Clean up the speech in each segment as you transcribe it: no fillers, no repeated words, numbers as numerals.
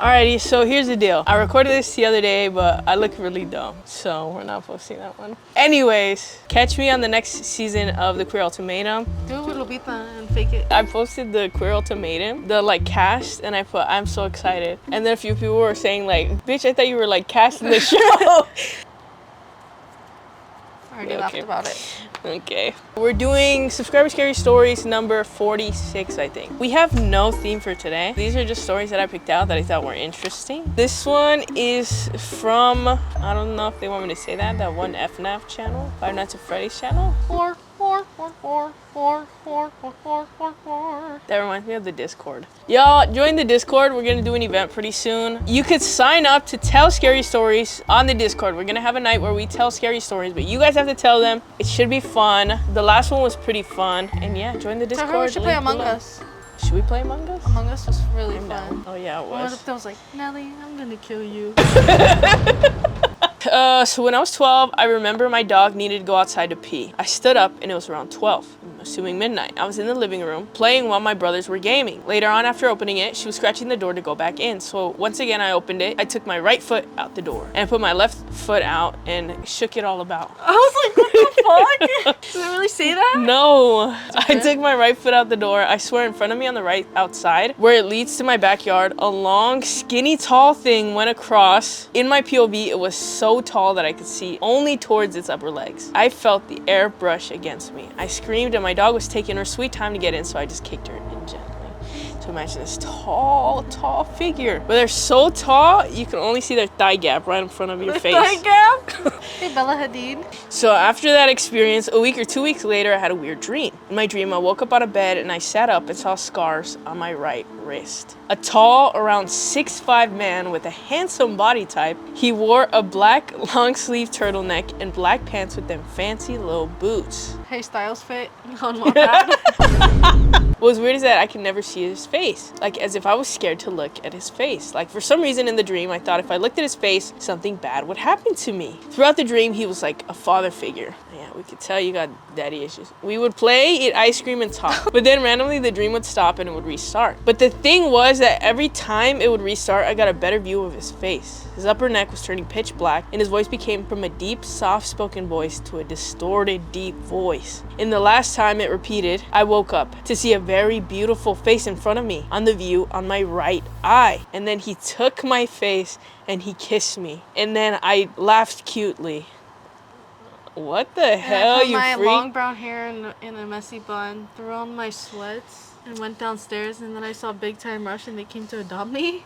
Alrighty, so here's the deal. I recorded this the other day, but I look really dumb, so we're not posting that one. Anyways, catch me on the next season of the Queer Ultimatum. Do it with Lupita and fake it. I posted the Queer Ultimatum, the like cast, and I put, I'm so excited. And then a few people were saying like, bitch, I thought you were like cast in the show. I already laughed about it. Okay. We're doing Subscriber Scary Stories number 46, I think. We have no theme for today. These are just stories that I picked out that I thought were interesting. This one is from, I don't know if they want me to say that one FNAF channel, Five Nights at Freddy's channel. That reminds me of the Discord. Y'all, join the Discord. We're gonna do an event pretty soon. You could sign up to tell scary stories on the Discord. We're gonna have a night where we tell scary stories, but you guys have to tell them. It should be fun. The last one was pretty fun. And yeah, join the Discord. So we should play Among Us. Should we play Among Us? Among Us was really fun. Oh yeah, it was. I was like, Nelly, I'm gonna kill you. So when I was 12, I remember my dog needed to go outside to pee. I stood up and it was around 12, I'm assuming midnight. I was in the living room playing while my brothers were gaming. Later on, after opening it, she was scratching the door to go back in. So once again, I opened it. I took my right foot out the door and put my left foot out and shook it all about. I was like, what the fuck? Did it really say that? No. I took my right foot out the door. I swear in front of me on the right outside, where it leads to my backyard, a long, skinny, tall thing went across. In my POV, it was so tall that I could see only towards its upper legs. I felt the air brush against me. I screamed and my dog was taking her sweet time to get in, so I just kicked her in gently. So imagine this tall figure. But they're so tall, you can only see their thigh gap right in front of your face. Thigh gap? Hey, Bella Hadid. So after that experience, a week or 2 weeks later, I had a weird dream. In my dream, I woke up out of bed and I sat up and saw scars on my right wrist. A tall, around 6'5" man with a handsome body type. He wore a black long sleeve turtleneck and black pants with them fancy little boots. Hey, Styles fit on my back. What was weird is that I could never see his face, like as if I was scared to look at his face. Like for some reason in the dream, I thought if I looked at his face, something bad would happen to me. Throughout the dream, he was like a father figure. Yeah, we could tell you got daddy issues. We would play, eat ice cream, and talk. But then randomly the dream would stop and it would restart. But the thing was that every time it would restart, I got a better view of his face. His upper neck was turning pitch black and his voice became from a deep, soft-spoken voice to a distorted, deep voice. And the last time it repeated, I woke up to see a very beautiful face in front of me on the view on my right eye. And then he took my face and he kissed me. And then I laughed cutely. What the hell, you my freak? long brown hair in a messy bun, threw on my sweats, and went downstairs, and then I saw Big Time Rush, and they came to adopt me.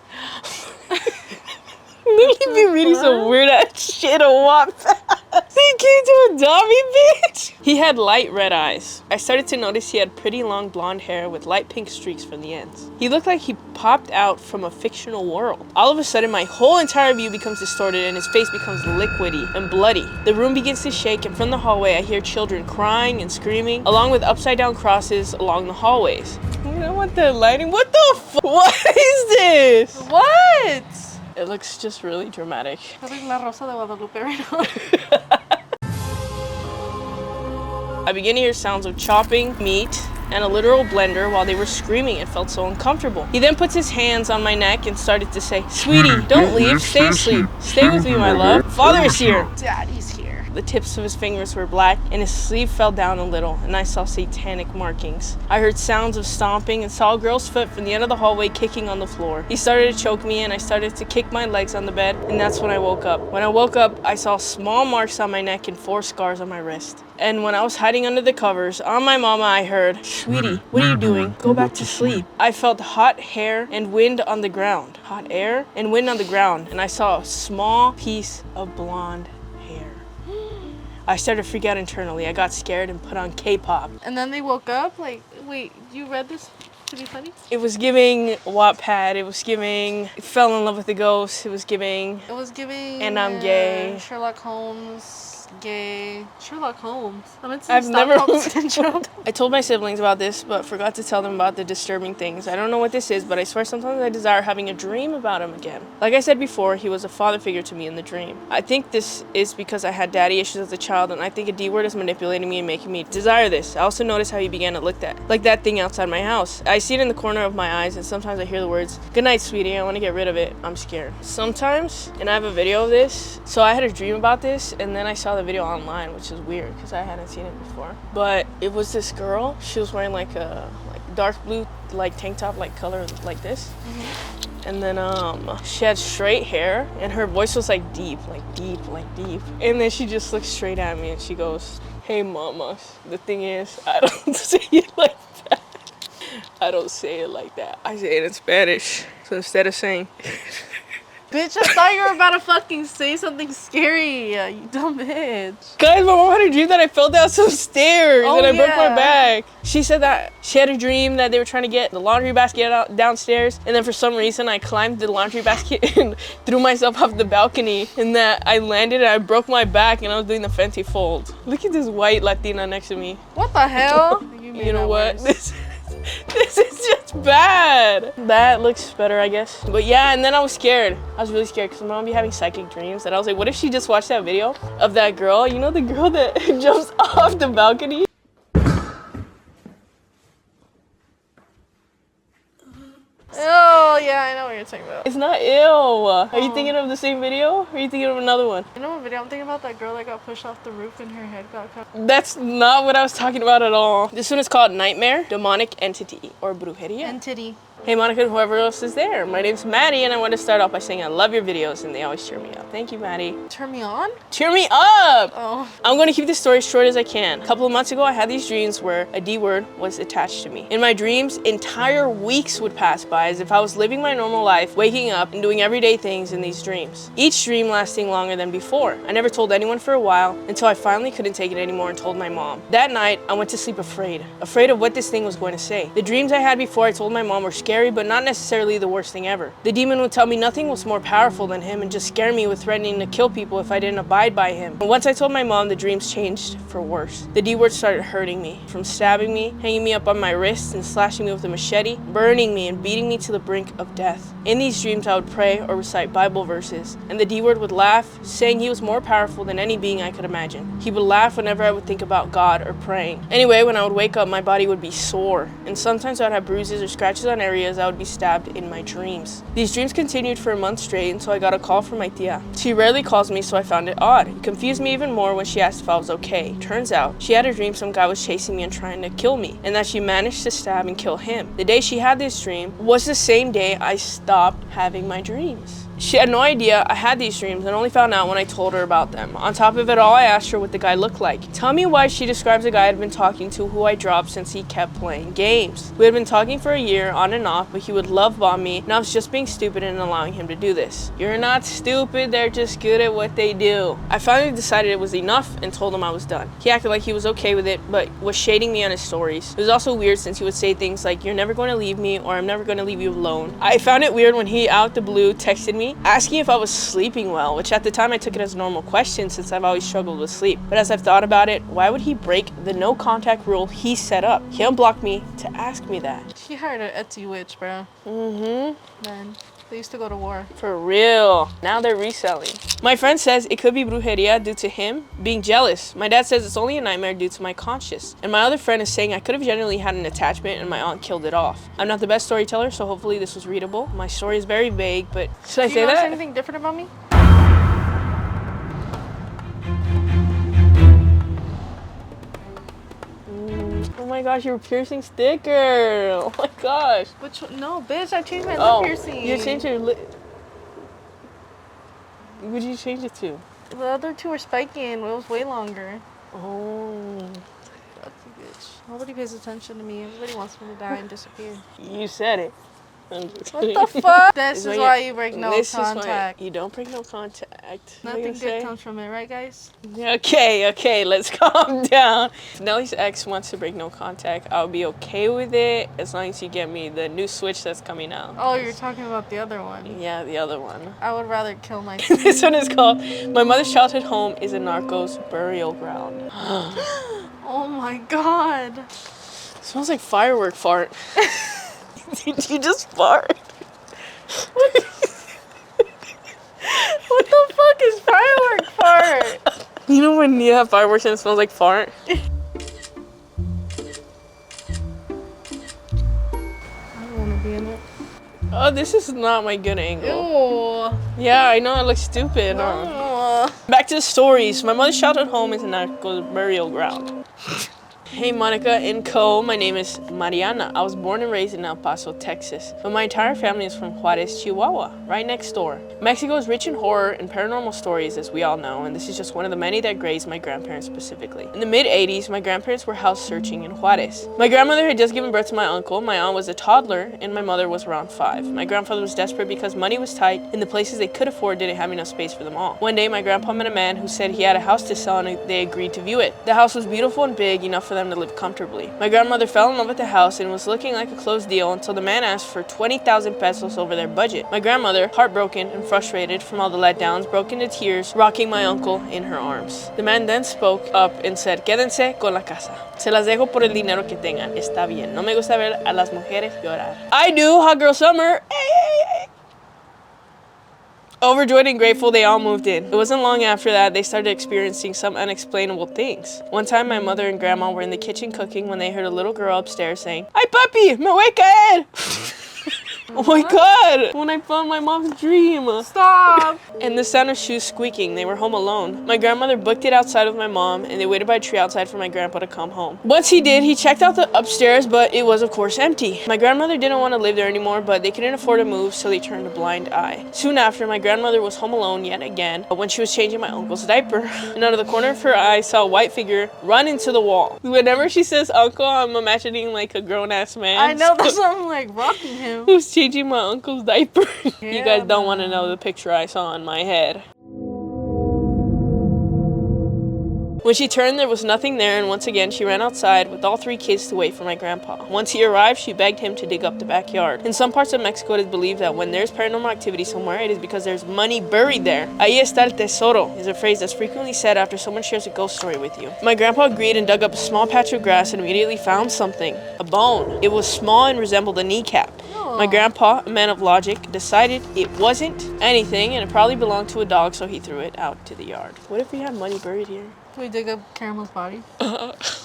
Look, he be reading some weird ass shit on Wattpad. He came to adopt me, bitch. He had light red eyes. I started to notice he had pretty long blonde hair with light pink streaks from the ends. He looked like he popped out from a fictional world. All of a sudden, my whole entire view becomes distorted and his face becomes liquidy and bloody. The room begins to shake, and from the hallway, I hear children crying and screaming, along with upside down crosses along the hallways. You know what the lighting? What the fuck? What is this? What? It looks just really dramatic. I look La Rosa de Guadalupe right now. I began to hear sounds of chopping meat and a literal blender while they were screaming. It felt so uncomfortable. He then puts his hands on my neck and started to say, "Sweetie, don't leave, stay asleep. Stay with me, my love. Father is here." Daddy's here. The tips of his fingers were black and his sleeve fell down a little, and I saw satanic markings. I heard sounds of stomping and saw a girl's foot from the end of the hallway kicking on the floor. He started to choke me and I started to kick my legs on the bed, and that's when I woke up. When I woke up, I saw small marks on my neck and 4 scars on my wrist. And when I was hiding under the covers, on my mama, I heard, "Sweetie, what are you doing? Go back to sleep." I felt hot hair and wind on the ground. Hot air and wind on the ground, and I saw a small piece of blonde hair. I started to freak out internally. I got scared and put on K-pop. And then they woke up, like, wait, you read this to be funny? It was giving Wattpad. It was giving Fell in Love with the Ghost. It was giving And I'm gay. Sherlock Holmes. Gay. Sherlock Holmes. I'm into I've never. Stockholm syndrome. I told my siblings about this, but forgot to tell them about the disturbing things. I don't know what this is, but I swear sometimes I desire having a dream about him again. Like I said before, he was a father figure to me in the dream. I think this is because I had daddy issues as a child, and I think a D word is manipulating me and making me desire this. I also noticed how he began to look like that thing outside my house. I see it in the corner of my eyes, and sometimes I hear the words, "Good night, sweetie, I want to get rid of it. I'm scared." Sometimes, and I have a video of this, so I had a dream about this, and then I saw the video online, which is weird because I hadn't seen it before. But it was this girl. She was wearing like a dark blue like tank top like color like this. Mm-hmm. And then she had straight hair, and her voice was like deep. And then she just looked straight at me and she goes, "Hey mama, the thing is, I don't say it like that. I don't say it like that. I say it in Spanish. So instead of saying..." Bitch, I thought you were about to fucking say something scary. You dumb bitch. Guys, my mom had a dream that I fell down some stairs and I broke my back. She said that she had a dream that they were trying to get the laundry basket out downstairs, and then for some reason I climbed the laundry basket and threw myself off the balcony, and that I landed and I broke my back and I was doing the Fenty fold. Look at this white Latina next to me. What the hell? You know what? This is just bad. That looks better, I guess. But yeah, and then I was scared. I was really scared because my mom be having psychic dreams. And I was like, what if she just watched that video of that girl? You know, the girl that jumps off the balcony? Oh, yeah, I know what you're talking about. It's not ill. Are you thinking of the same video? Or are you thinking of another one? You know what video? I'm thinking about that girl that got pushed off the roof and her head got cut. That's not what I was talking about at all. This one is called Nightmare, Demonic Entity, or Brujeria. Entity. Hey Monica and whoever else is there. My name's Maddie, and I want to start off by saying I love your videos and they always cheer me up. Thank you, Maddie. Turn me on? Cheer me up! Oh. I'm going to keep this story as short as I can. A couple of months ago, I had these dreams where a D word was attached to me. In my dreams, entire weeks would pass by as if I was living my normal life, waking up and doing everyday things in these dreams. Each dream lasting longer than before. I never told anyone for a while until I finally couldn't take it anymore and told my mom. That night, I went to sleep afraid of what this thing was going to say. The dreams I had before I told my mom were scary, but not necessarily the worst thing ever. The demon would tell me nothing was more powerful than him and just scare me with threatening to kill people if I didn't abide by him. And once I told my mom, the dreams changed for worse. The D word started hurting me, from stabbing me, hanging me up on my wrists and slashing me with a machete, burning me and beating me to the brink of death. In these dreams, I would pray or recite Bible verses, and the D word would laugh, saying he was more powerful than any being I could imagine. He would laugh whenever I would think about God or praying. Anyway, when I would wake up, my body would be sore, and sometimes I would have bruises or scratches on areas I would be stabbed in my dreams. These dreams continued for a month straight until I got a call from my tia. She rarely calls me, so I found it odd. It confused me even more when she asked if I was okay. Turns out, she had a dream some guy was chasing me and trying to kill me, and that she managed to stab and kill him. The day she had this dream was the same day I stopped having my dreams. She had no idea I had these dreams and only found out when I told her about them. On top of it all, I asked her what the guy looked like. Tell me why she describes a guy I'd been talking to who I dropped since he kept playing games. We had been talking for a year on and off, but he would love bomb me and I was just being stupid and allowing him to do this. You're not stupid, they're just good at what they do. I finally decided it was enough and told him I was done. He acted like he was okay with it, but was shading me on his stories. It was also weird since he would say things like, "You're never going to leave me," or "I'm never going to leave you alone." I found it weird when he out the blue texted me asking if I was sleeping well, which at the time I took it as a normal question since I've always struggled with sleep. But as I've thought about it, why would he break the no contact rule he set up? He unblocked me to ask me that. She hired an Etsy witch, bro. Man, they used to go to war. For real. Now they're reselling. My friend says it could be brujeria due to him being jealous. My dad says it's only a nightmare due to my conscience. And my other friend is saying I could have genuinely had an attachment and my aunt killed it off. I'm not the best storyteller, so hopefully this was readable. My story is very vague, but should I say that? Do you notice anything different about me? Oh my gosh, you're a piercing sticker. Oh my gosh. Which one? No, bitch, I changed my lip piercing. You changed your lip. What did you change it to? The other two were spiking. It was way longer. Oh. Fuck you, bitch. Nobody pays attention to me. Everybody wants me to die and disappear. You said it. What the fuck? This is when why you break no This is contact. why you don't break no contact. What Nothing you good say? comes from it, right, guys? Okay, let's calm down. If Nellie's ex wants to break no contact, I'll be okay with it as long as you get me the new Switch that's coming out. Oh, you're talking about the other one. Yeah, the other one. I would rather kill my. This one is called My Mother's Childhood Home is a Narco's Burial Ground. Oh my god. Smells like firework fart. Did you just fart? What the fuck is firework fart? You know when you have fireworks and it smells like fart? I don't want to be in it. Oh, this is not my good angle. Ew. Yeah, I know, it looks stupid. Back to the stories. My mother's childhood home is a Narco's burial ground. Hey Monica and co, my name is Mariana. I was born and raised in El Paso, Texas, but my entire family is from Juarez, Chihuahua, right next door. Mexico is rich in horror and paranormal stories, as we all know, and this is just one of the many that grazed my grandparents specifically. In the mid-80s, my grandparents were house searching in Juarez. My grandmother had just given birth to my uncle, my aunt was a toddler, and my mother was around 5. My grandfather was desperate because money was tight, and the places they could afford didn't have enough space for them all. One day, my grandpa met a man who said he had a house to sell, and they agreed to view it. The house was beautiful and big, enough for them to live comfortably. My grandmother fell in love with the house and was looking like a closed deal until the man asked for 20,000 pesos over their budget. My grandmother, heartbroken and frustrated from all the letdowns, broke into tears, rocking my uncle in her arms. The man then spoke up and said, "Quédense con la casa. Se las dejo por el dinero que tengan. Está bien. No me gusta ver a las mujeres llorar." I do. Hot girl summer. Hey. Overjoyed and grateful, they all moved in. It wasn't long after that they started experiencing some unexplainable things. One time, my mother and grandma were in the kitchen cooking when they heard a little girl upstairs saying, "Ay papi, me voy a caer." Oh my god! When I found my mom's dream. Stop! And the sound of shoes squeaking. They were home alone. My grandmother booked it outside with my mom, and they waited by a tree outside for my grandpa to come home. Once he did, he checked out the upstairs, but it was of course empty. My grandmother didn't want to live there anymore, but they couldn't afford to move, so they turned a blind eye. Soon after, my grandmother was home alone yet again, but when she was changing my uncle's diaper, and out of the corner of her eye, saw a white figure run into the wall. Whenever she says uncle, I'm imagining like a grown-ass man. I know, that's why I'm like rocking him. Who's changing my uncle's diaper. Yeah, You guys don't want to know the picture I saw in my head. When she turned, there was nothing there, and once again she ran outside with all 3 kids to wait for my grandpa. Once he arrived, she begged him to dig up the backyard. In some parts of Mexico, it is believed that when there's paranormal activity somewhere, it is because there's money buried there. Ahí está el tesoro is a phrase that's frequently said after someone shares a ghost story with you. My grandpa agreed and dug up a small patch of grass and immediately found something. A bone. It was small and resembled a kneecap. My grandpa, a man of logic, decided it wasn't anything and it probably belonged to a dog, so he threw it out to the yard. What if we had money buried here? Can we dig up Caramel's body?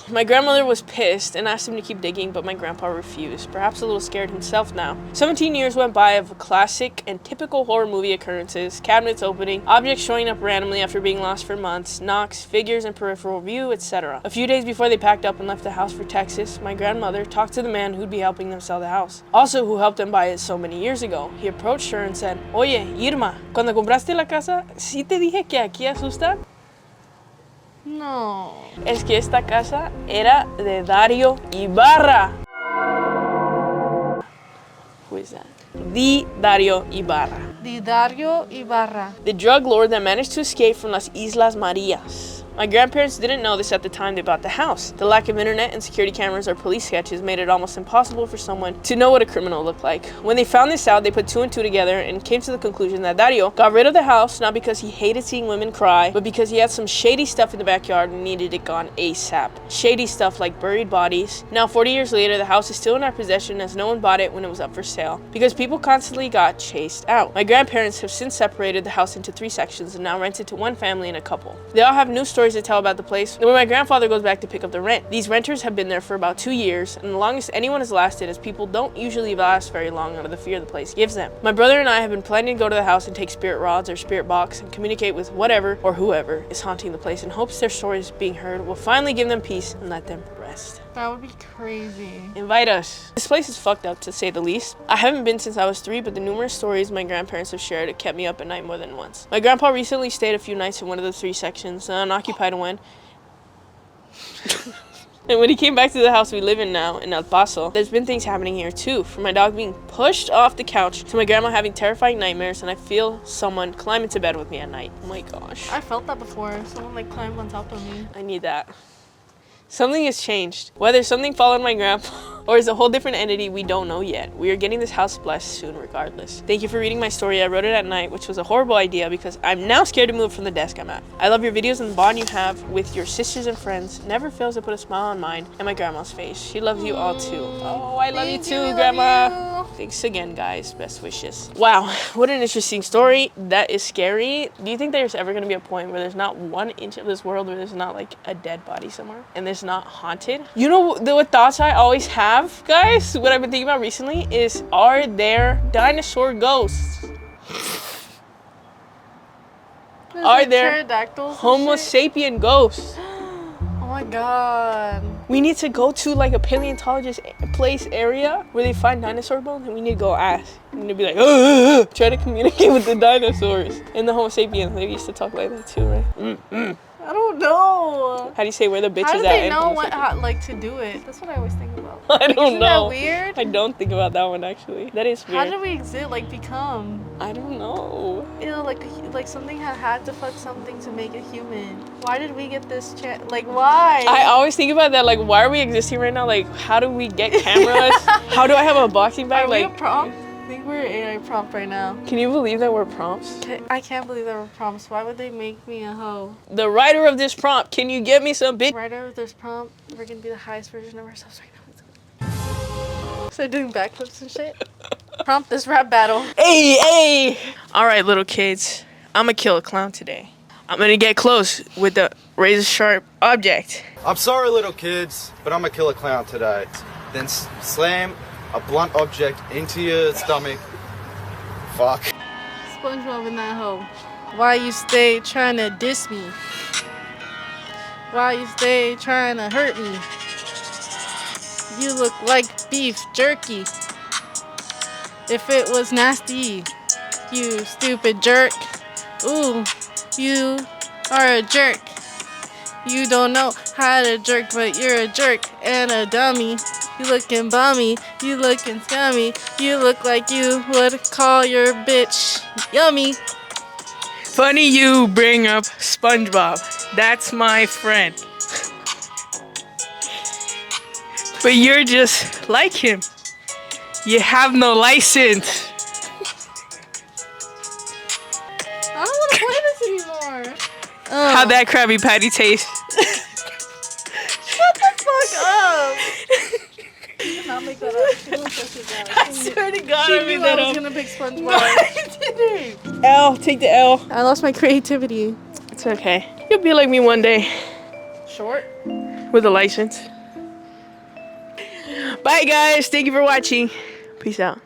My grandmother was pissed and asked him to keep digging, but my grandpa refused, perhaps a little scared himself now. 17 years went by of classic and typical horror movie occurrences, cabinets opening, objects showing up randomly after being lost for months, knocks, figures in peripheral view, etc. A few days before they packed up and left the house for Texas, my grandmother talked to the man who'd be helping them sell the house, also who helped them buy it so many years ago. He approached her and said, "Oye, Irma, cuando compraste la casa, ¿sí te dije que aquí asustan?" No. Es que esta casa era de Dario Ibarra. Who is that? The Dario Ibarra. The Dario Ibarra. The drug lord that managed to escape from Las Islas Marias. My grandparents didn't know this at the time they bought the house. The lack of internet and security cameras or police sketches made it almost impossible for someone to know what a criminal looked like. When they found this out, they put 2 and 2 together and came to the conclusion that Dario got rid of the house not because he hated seeing women cry, but because he had some shady stuff in the backyard and needed it gone ASAP. Shady stuff like buried bodies. Now, 40 years later, the house is still in our possession as no one bought it when it was up for sale because people constantly got chased out. My grandparents have since separated the house into 3 sections and now rent it to one family and a couple. They all have new stories to tell about the place when my grandfather goes back to pick up the rent. These renters have been there for about 2 years, and the longest anyone has lasted, as people don't usually last very long out of the fear the place gives them. My brother and I have been planning to go to the house and take spirit rods or spirit box and communicate with whatever or whoever is haunting the place in hopes their stories being heard will finally give them peace and let them rest. That would be crazy. Invite us. This place is fucked up, to say the least. I haven't been since I was 3, but the numerous stories my grandparents have shared have kept me up at night more than once. My grandpa recently stayed a few nights in one of the 3 sections, an unoccupied one. And when he came back to the house we live in now, in El Paso, there's been things happening here too. From my dog being pushed off the couch to my grandma having terrifying nightmares, and I feel someone climb into bed with me at night. Oh my gosh. I felt that before. Someone like climbed on top of me. I need that. Something has changed. Whether something followed my grandpa or is a whole different entity, we don't know yet. We are getting this house blessed soon regardless. Thank you for reading my story. I wrote it at night, which was a horrible idea because I'm now scared to move from the desk I'm at. I love your videos, and the bond you have with your sisters and friends never fails to put a smile on mine and my grandma's face. She loves you all too. Oh, I love you too, Grandma. Thanks again, guys. Best wishes. Wow, what an interesting story. That is scary. Do you think there's ever going to be a point where there's not 1 inch of this world where there's not like a dead body somewhere and there's not haunted? You know what thoughts I always have, guys? What I've been thinking about recently is, are there dinosaur ghosts? Are there Homo sapien ghosts? Oh my god. We need to go to like a paleontologist place area where they find dinosaur bones, and we need to go ask. We need to be like, try to communicate with the dinosaurs. And the Homo sapiens, they used to talk like that too, right? I don't know. How do you say where the bitch How is do at? they know how to do it? That's what I always think about. I don't know. Isn't that weird? I don't think about that one actually. That is weird. How did we exist? Like become? I don't know. You know, like something had to fuck something to make it human. Why did we get this chance? Like why? I always think about that. Like, why are we existing right now? Like, how do we get cameras? How do I have a boxing bag? Are like, we a prompt? I think we're AI prompt right now. Can you believe that we're prompts? I can't believe that we're prompts. Why would they make me a hoe? The writer of this prompt, can you get me some bitch? Writer of this prompt, we're gonna be the highest version of ourselves right now. Start doing backflips and shit. Prompt this rap battle. Hey! All right, little kids. I'm gonna kill a clown today. I'm gonna get close with the razor sharp object. I'm sorry, little kids, but I'm gonna kill a clown today. Then slam a blunt object into your stomach. Fuck. SpongeBob in that hoe. Why you stay trying to diss me? Why you stay trying to hurt me? You look like beef jerky. If it was nasty, you stupid jerk. Ooh, you are a jerk. You don't know how to jerk, but you're a jerk and a dummy. You looking bummy, you looking scummy. You look like you would call your bitch yummy. Funny you bring up SpongeBob. That's my friend. But you're just like him. You have no license. I don't want to play this anymore. How'd that Krabby Patty taste? Shut the fuck up. You did not make that up. I swear to God, She I made knew that I up. was gonna pick SpongeBob. No, I didn't. L, take the L. I lost my creativity. It's okay. You'll be like me one day. Short. With a license. Bye guys, thank you for watching. Peace out.